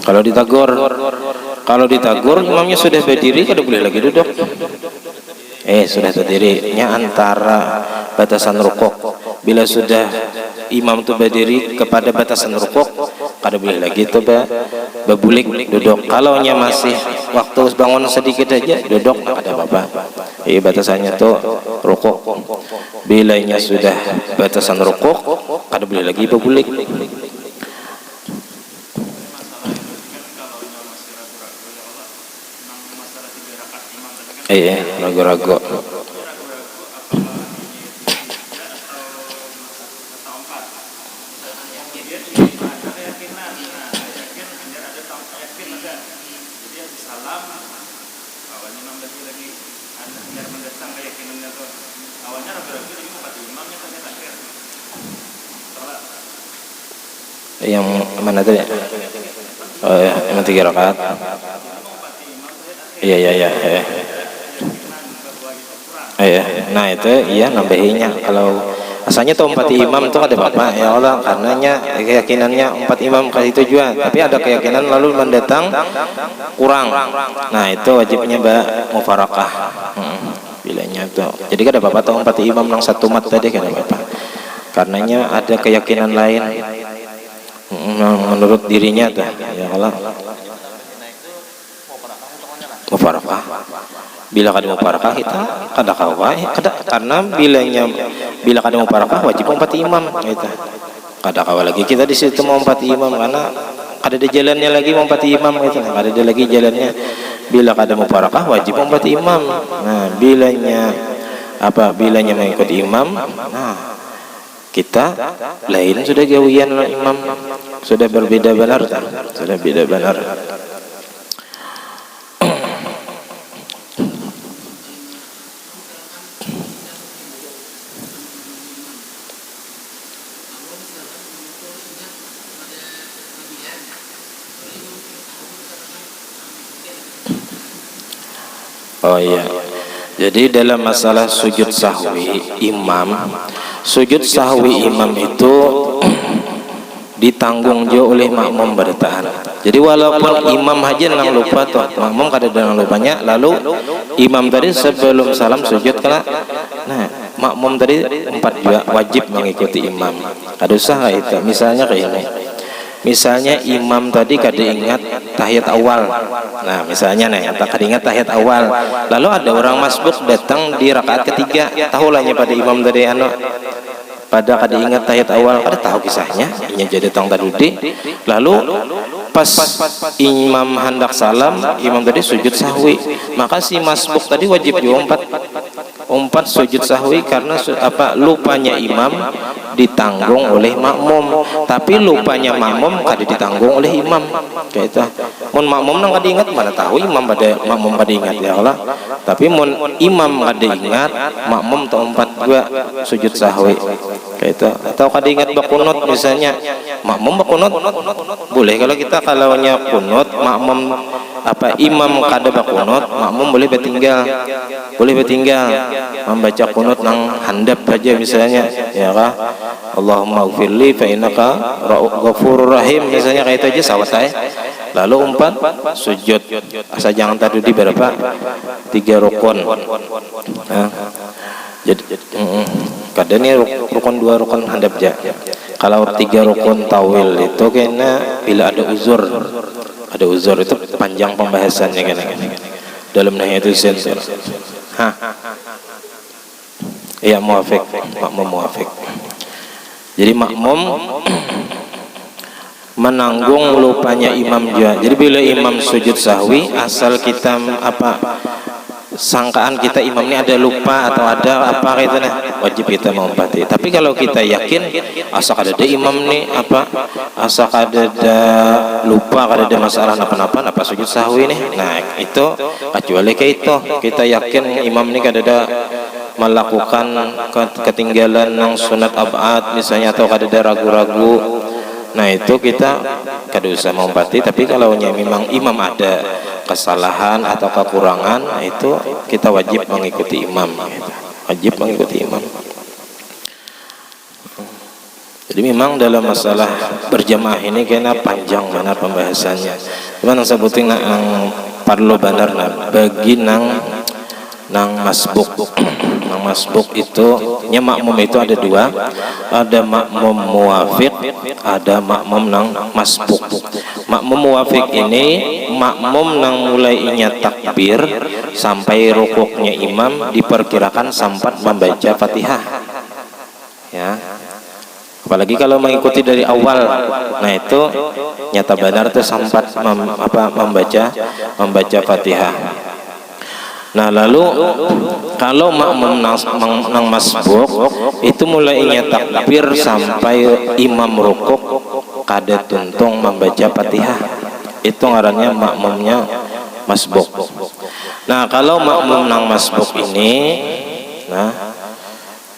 kalau ditagur imamnya sudah berdiri kada boleh lagi duduk. Sudah berdirinya antara batasan rukuk. Bila sudah imam itu berdiri kepada batasan rukuk, kada boleh lagi itu bebulik duduk. Kalau masih waktu bangun sedikit aja duduk, ada apa-apa. Batasannya tuh rukuk. Bilanya sudah batasan rukuk, kada boleh lagi bebulik. Ragu-ragu. Yang mana tadi? Yang 3 rakaat. Iya. Nah itu nambahinya. Kalau asalnya tuh 4 imam tuh ada apa ya Allah, karenanya keyakinannya 4 imam kayak itu juga, tapi ada keyakinan lalu mendatang kurang. Nah itu wajibnya mufarakah bilanya tuh. Jadi kada apa-apa tuh 4 imam nang 1 mat tadi kada apa-apa, karenanya ada keyakinan lain menurut dirinya tuh ya Allah mufarakah. Bila kada mufarakah kita kada kawai kada, karena bila kada mufarakah wajib 4 imam gitu. Kada kawai lagi kita di situ mau 4 imam karena kada ada jalannya lagi mau 4 imam gitu. Kada ada lagi jalannya. Bila kada mufarakah wajib 4 imam. Nah, bilanya mengikut imam, nah kita lain sudah gawian imam, sudah berbeda benar, sudah beda benar. Oh iya, jadi dalam masalah sujud sahwi imam itu ditanggung jauh oleh makmum bertahan. Jadi walaupun imam aja nang lupa tuh, makmum kada ada nang lupanya, lalu imam tadi sebelum salam sujud kena, nah makmum tadi 4 juga wajib mengikuti imam. Kada usah itu, misalnya kayak ini. Misalnya imam tadi kada ingat tahiyat awal. Nah, misalnya nih, kada ingat tahiyat awal. Lalu ada orang masbuk datang di rakaat ketiga, tahulahnya pada imam tadi pada kada ingat tahiyat awal, kada tahu kisahnya, ini jadi tong tadudi. Lalu pas imam hendak salam, imam tadi sujud sahwi. Maka si masbuk tadi wajib juga 4 sujud sahwi karena lupanya imam ditanggung oleh makmum, tapi lupanya makmum kada ditanggung oleh imam kayak itu. Mun makmum nang kada ingat mana tahu imam pada makmum kada ingat ya Allah, tapi mun imam kada ingat makmum tuh 4 juga sujud sahwi kayak itu. Atau kada ingat bakunut misalnya, makmum bakunut boleh kalau kita kalaunya kunut makmum imam kada bakunut, makmum boleh bertinggal membaca kunut nang handap aja misalnya ya kah, Allahumma ighfirli fa innaka ghafurur rahim misalnya kayak itu aja sawat aja. Lalu 4 sujud asal jangan tadi berapa 3 rukun. Nah, jadi kadang ini rukun 2 rukun handap aja. Kalau 3 rukun tawil itu kena bila ada uzur itu panjang pembahasannya kena dalam Nahiyatul Sensor. Iya muafik, makmum muafik. Jadi makmum menanggung lupanya imam juga. Jadi bila imam sujud sahwi, asal kita sangkaan kita imam ini ada lupa atau ada apa gitu nah, wajib kita mengumpati. Tapi kalau kita yakin asal ada imam nih asal ada lupa, ada masalah apa sujud sahwi nih, nah itu kecuali kayak itu kita yakin imam ini ada melakukan ketinggalan yang sunat abad misalnya, atau kada ada ragu-ragu, nah itu kita kada usah mengumpati. Tapi kalau memang imam ada kesalahan atau kekurangan, nah itu kita wajib mengikuti imam gitu. Wajib mengikuti imam. Jadi memang dalam masalah berjamaah ini kena panjang benar pembahasannya. Cuman yang sebutin nang perlu benar bagi nang masbuk. Nang masbuk itu makmum itu ada 2, ada makmum muwafiq, ada makmum nang masbuk. Makmum muwafiq ini makmum nang mulai ingat takbir sampai rukuknya imam diperkirakan sempat membaca Fatihah ya. Apalagi kalau mengikuti dari awal, nah itu nyata benar tuh sempat membaca Fatihah. Nah lalu kalau makmum nang masbuk itu mulai ingat takbir sampai imam rukuk kada tuntung membaca Fatihah, itu ngarannya makmumnya masbuk. Nah kalau makmum nang masbuk ini, nah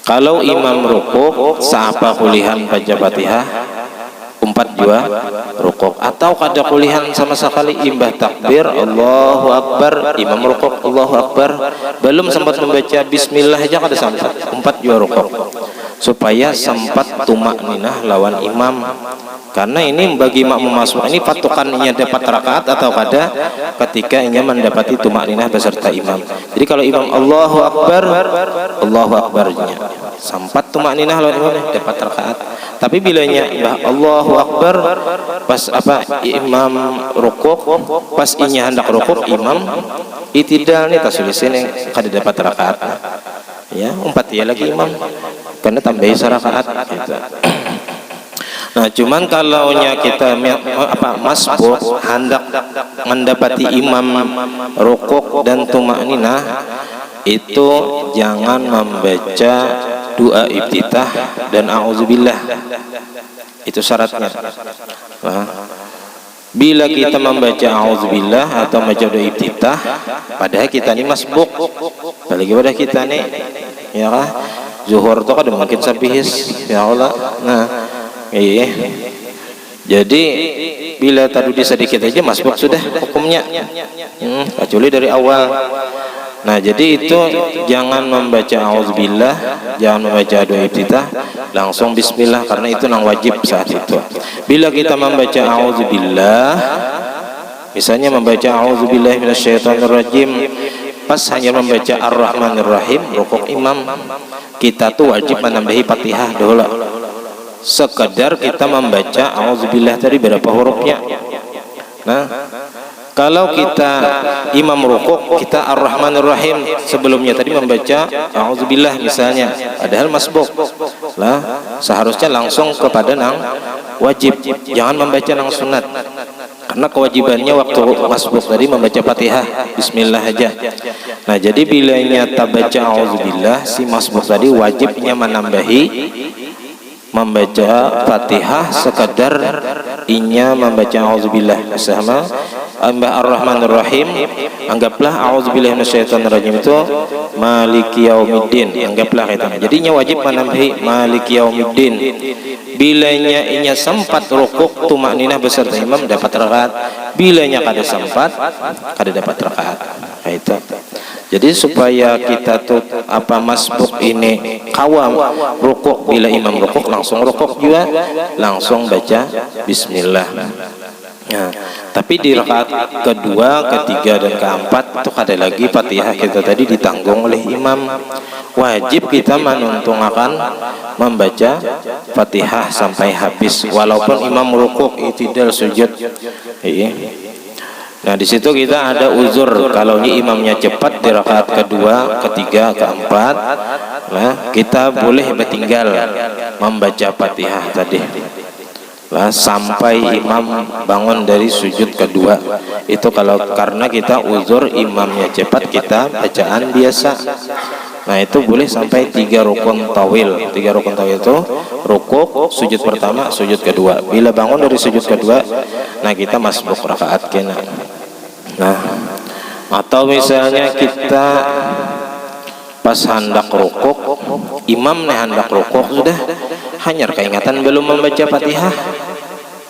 kalau imam rukuk saapa kulihan baca Fatihah 4 juga rukuk, atau kada kulihan sama sekali imbah takbir Allahu Akbar, imam rukuk Allahu Akbar, belum sempat membaca bismillah aja kada sampai 4 juga rukuk. supaya sempat tumak ninah lawan imam. Karena ini bagi makmum masbuk ini patokannya dapat rakaat atau kada ketika ia mendapati tumak ninah beserta imam. Jadi kalau imam Allahu Akbarnya sempat tumak ninah lawan imam dapat rakaat. Tapi bilanya Allahu Akbar pas imam rukuk, pas inya hendak rukuk imam itidal nih tasulisin kada dapat rakaat. Ya, umpat ya lagi imam karena tambahi sarakaat gitu. Nah, cuman kalau kita masbuk hendak mendapati imam rukuk dan tumakninah, itu jangan membaca doa iftitah dan a'udzubillah. Itu syaratnya. Nah, bila kita membaca a'udzubillah atau membaca doa iftitah, padahal kita ini masbuk, apalagi pada kita nih, ya kan? Zuhur itu kan mungkin sabihis, ya Allah. Nah, iya. Jadi bila tadi sedikit aja masbuk sudah hukumnya, kecuali dari awal. Nah, jadi itu jangan membaca a'udzubillah, jangan membaca doa iftitah, langsung bismillah karena itu yang wajib saat itu. Bila kita membaca a'udzubillah, misalnya membaca a'udzubillahi minasyaitonirrajim, pas hanya membaca ar-rahmanir-rahim rukuk imam, kita tuh wajib menambahi Fatihah dulu. Sekedar kita membaca a'udzubillah tadi berapa hurufnya. Nah, kalau kita imam rukuk, kita ar-rahmanir-rahim sebelumnya tadi membaca a'udzubillah misalnya, padahal masbuk. Lah, seharusnya langsung kepada nang wajib, jangan membaca nang sunat. Karena kewajibannya waktu masbuk tadi membaca Fatihah bismillah aja. Nah, jadi bilanya tabaca a'udzubillah, si masbuk tadi wajibnya menambahi membaca Fatihah sekadar inya membaca a'udzubillah sama ar-rahmanir-rahim. Anggaplah a'udzubillahi minasyaitonirrajim itu maliki yaumiddin, anggaplah kita. Jadinya wajib menambahi maliki yaumiddin. Bilanya inya sempat rukuk tumakninah beserta imam dapat rakaat, bilanya kada sempat kada dapat rakaat. Nah, itu. Jadi supaya kita tuh masbuk ini kawam rukuk, bila imam rukuk langsung rukuk juga, langsung baca bismillah. Nah, tapi di rakaat kedua, ketiga dan keempat itu ada lagi Fatihah kita tadi ditanggung oleh imam. Wajib kita menuntung akan membaca Fatihah sampai habis walaupun imam rukuk itidal sujud. Nah, di situ kita ada uzur kalau imamnya cepat di rakaat kedua, ketiga, keempat. Nah, kita boleh bertinggal membaca Fatihah tadi. Lah, sampai imam bangun dari sujud kedua. Itu kalau karena kita uzur imamnya cepat, kita bacaan biasa. Nah, itu boleh sampai 3 rukun tawil. 3 rukun tawil itu rukuk, sujud pertama, sujud kedua. Bila bangun dari sujud kedua, nah kita masbuk rakaat kena. Nah, atau misalnya kita pas hendak rukuk, imam nih hendak rukuk sudah hanya keingatan belum membaca Fatihah,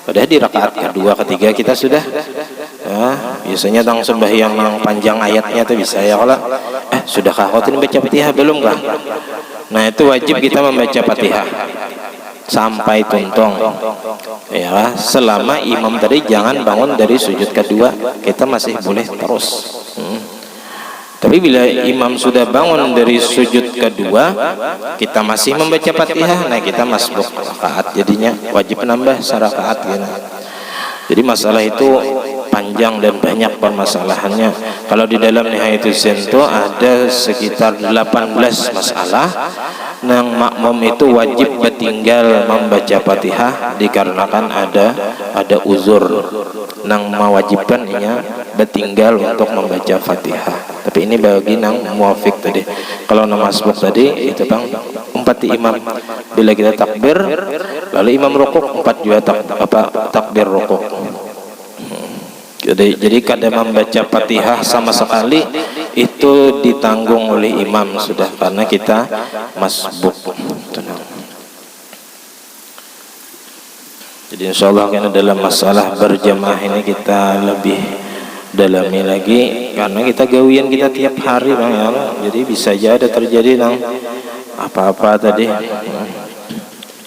padahal di rakaat kedua, ketiga kita sudah. Biasanya tang sembahyang yang panjang ayatnya itu bisa ya kalau sudah khawatir baca Fatihah belum kah? Nah, itu wajib kita membaca Fatihah sampai tuntung ya, selama imam tadi jangan bangun dari sujud kedua, kita masih boleh terus. Tapi bila imam sudah bangun dari sujud kedua, kita masih membaca Fatihah, nah kita masbuk rakaat, jadinya wajib nambah sarakaat gitu. Jadi masalah itu panjang dan banyak permasalahannya. Kalau di dalam Nihayatul Zinto ada sekitar 18 masalah. Nang makmum itu wajib bertinggal membaca Fatihah dikarenakan ada uzur. Nang mewajibkannya bertinggal untuk membaca Fatihah. Tapi ini bagi nang muafik tadi. Kalau nama masbuk tadi itu bang umpati imam. Bila kita takbir, lalu imam rukuk, empat juga takbir rukuk. Jadi kada membaca Fatihah sama sekali itu ditanggung oleh imam sudah, karena kita masbuk. Jadi insyaallah karena dalam masalah berjamaah ini kita lebih dalami lagi, karena kita gawian kita tiap hari bang ya. Jadi bisa aja ada terjadi nang apa-apa tadi.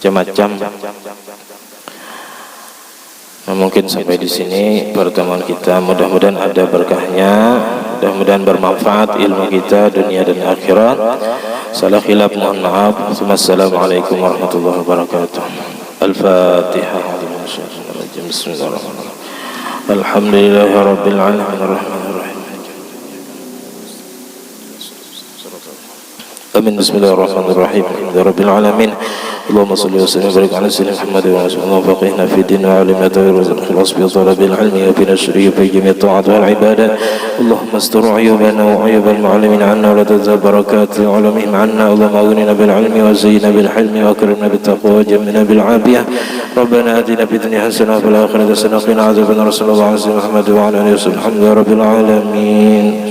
macam-macam. Nah, mungkin sampai di sini pertemuan kita. Mudah-mudahan ada berkahnya, mudah-mudahan bermanfaat ilmu kita dunia dan akhirat. Salah khilaf mohon maaf. Wassalamualaikum warahmatullahi wabarakatuh. Al-Fatihah. Bismillahirrahmanirrahim. Alhamdulillahirabbil alamin arrahmanir rahim. Amin. Bismillahirrahmanirrahim. Rabbil alamin. Allahumma salli wa sallim wa barik ala sayyidina Muhammad wa ala faqihna fi din wa alim tawhid wa ikhlas bi talabil ilmi wa bi nashri fi jami' ta'at wal ibadat. Allahumma astur ayubana wa ayub al muallimin 'anna wa la tazal barakat ulamihim 'anna. Allahumma aghnina bil ilmi wa zayyina bil hilmi wa akrimna bit taqwa wa jammilna bil 'afiyah. Rabbana atina fid dunya hasanah wa fil akhirati hasanah wa qina adzaban nar. Sallallahu alaihi wa sallam Muhammad wa ala alihi wa sahbihi rabbil alamin.